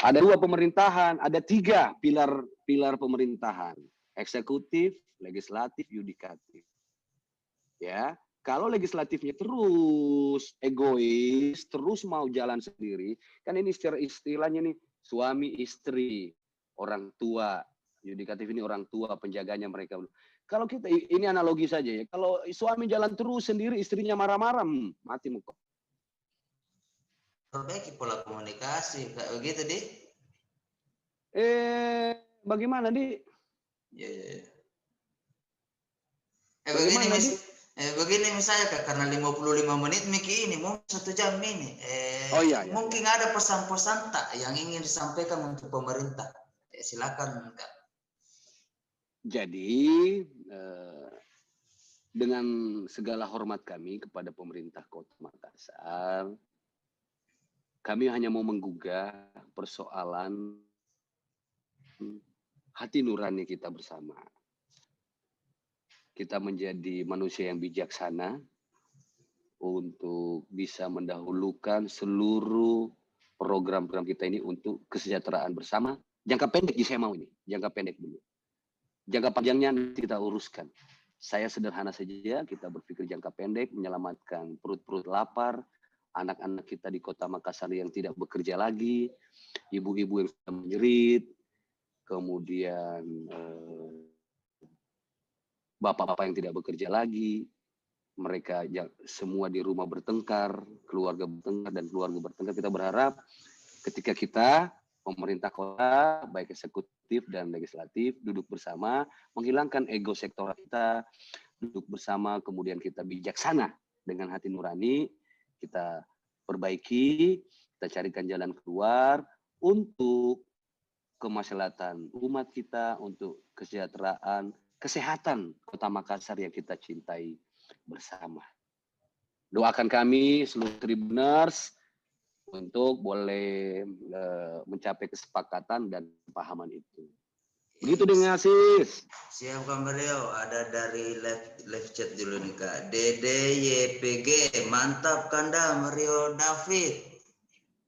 ada 2 pemerintahan, ada 3 pilar pemerintahan, eksekutif, legislatif, yudikatif. Ya, kalau legislatifnya terus egois, terus mau jalan sendiri, kan ini istilahnya nih suami istri, orang tua, yudikatif ini orang tua, penjaganya mereka. Kalau kita, ini analogi saja ya, kalau suami jalan terus sendiri, istrinya marah-marah, mati muka. Perbaiki pola komunikasi, kayak begitu, Di. Bagaimana, Di? Ya. Begini misalnya Kak, karena 55 menit Miki ini mau 1 jam ini. Iya. Mungkin ada pesan-pesan tak yang ingin disampaikan untuk pemerintah. Silakan Kak. Jadi dengan segala hormat kami kepada pemerintah Kota Makassar, kami hanya mau menggugah persoalan hati nurani kita bersama. kita menjadi manusia yang bijaksana untuk bisa mendahulukan seluruh program-program kita ini untuk kesejahteraan bersama. Jangka pendek saya mau ini, jangka pendek dulu. Jangka panjangnya nanti kita uruskan. Saya sederhana saja, kita berpikir jangka pendek, menyelamatkan perut-perut lapar, anak-anak kita di Kota Makassar yang tidak bekerja lagi, ibu-ibu yang sudah menjerit, kemudian bapak-bapak yang tidak bekerja lagi, mereka semua di rumah bertengkar, keluarga bertengkar dan keluarga bertengkar. Kita berharap ketika kita pemerintah kota, baik eksekutif dan legislatif, duduk bersama, menghilangkan ego sektoral kita, duduk bersama, kemudian kita bijaksana dengan hati nurani, kita perbaiki, kita carikan jalan keluar untuk kemaslahatan umat kita, untuk kesejahteraan, kesehatan Kota Makassar yang kita cintai bersama. Doakan kami seluruh Tribuners untuk boleh mencapai kesepakatan dan pemahaman itu. Begitu dengan Asis. Siap Kang Mario, ada dari live chat dulu nih Kak. Dede YPG, mantap Kanda Mario David.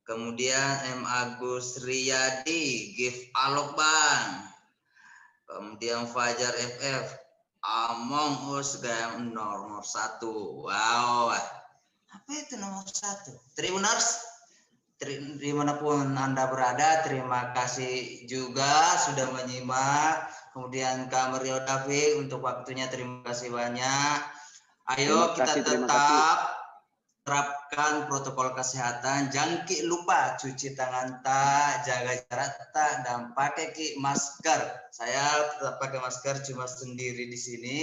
Kemudian M Agus Riyadi, give alok Bang. Kemudian Fajar FF, Among Us game nomor 1. Wow. Apa itu nomor 1? Tribuners, dimanapun Anda berada, terima kasih juga sudah menyimak. Kemudian Kak Mario David untuk waktunya, terima kasih banyak. Ayo kita tetap terapkan protokol kesehatan, jangan lupa cuci tangan tak, jaga jarak tak, dan pakai masker. Saya tetap pakai masker, cuma sendiri di sini.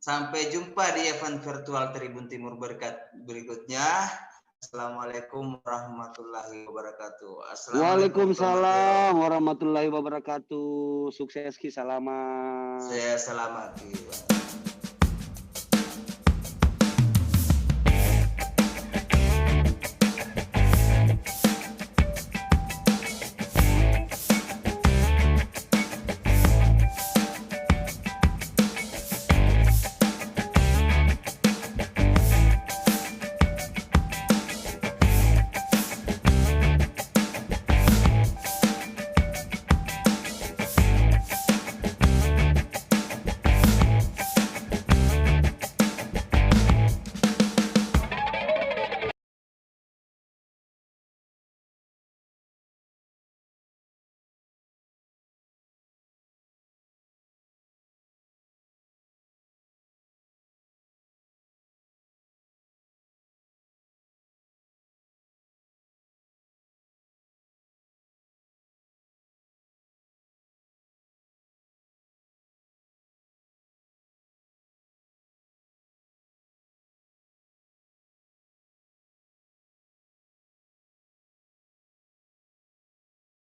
Sampai jumpa di event virtual Tribun Timur berikutnya. Assalamualaikum warahmatullahi wabarakatuh. Waalaikumsalam warahmatullahi wabarakatuh. Sukses ki, salamat. Saya selamat.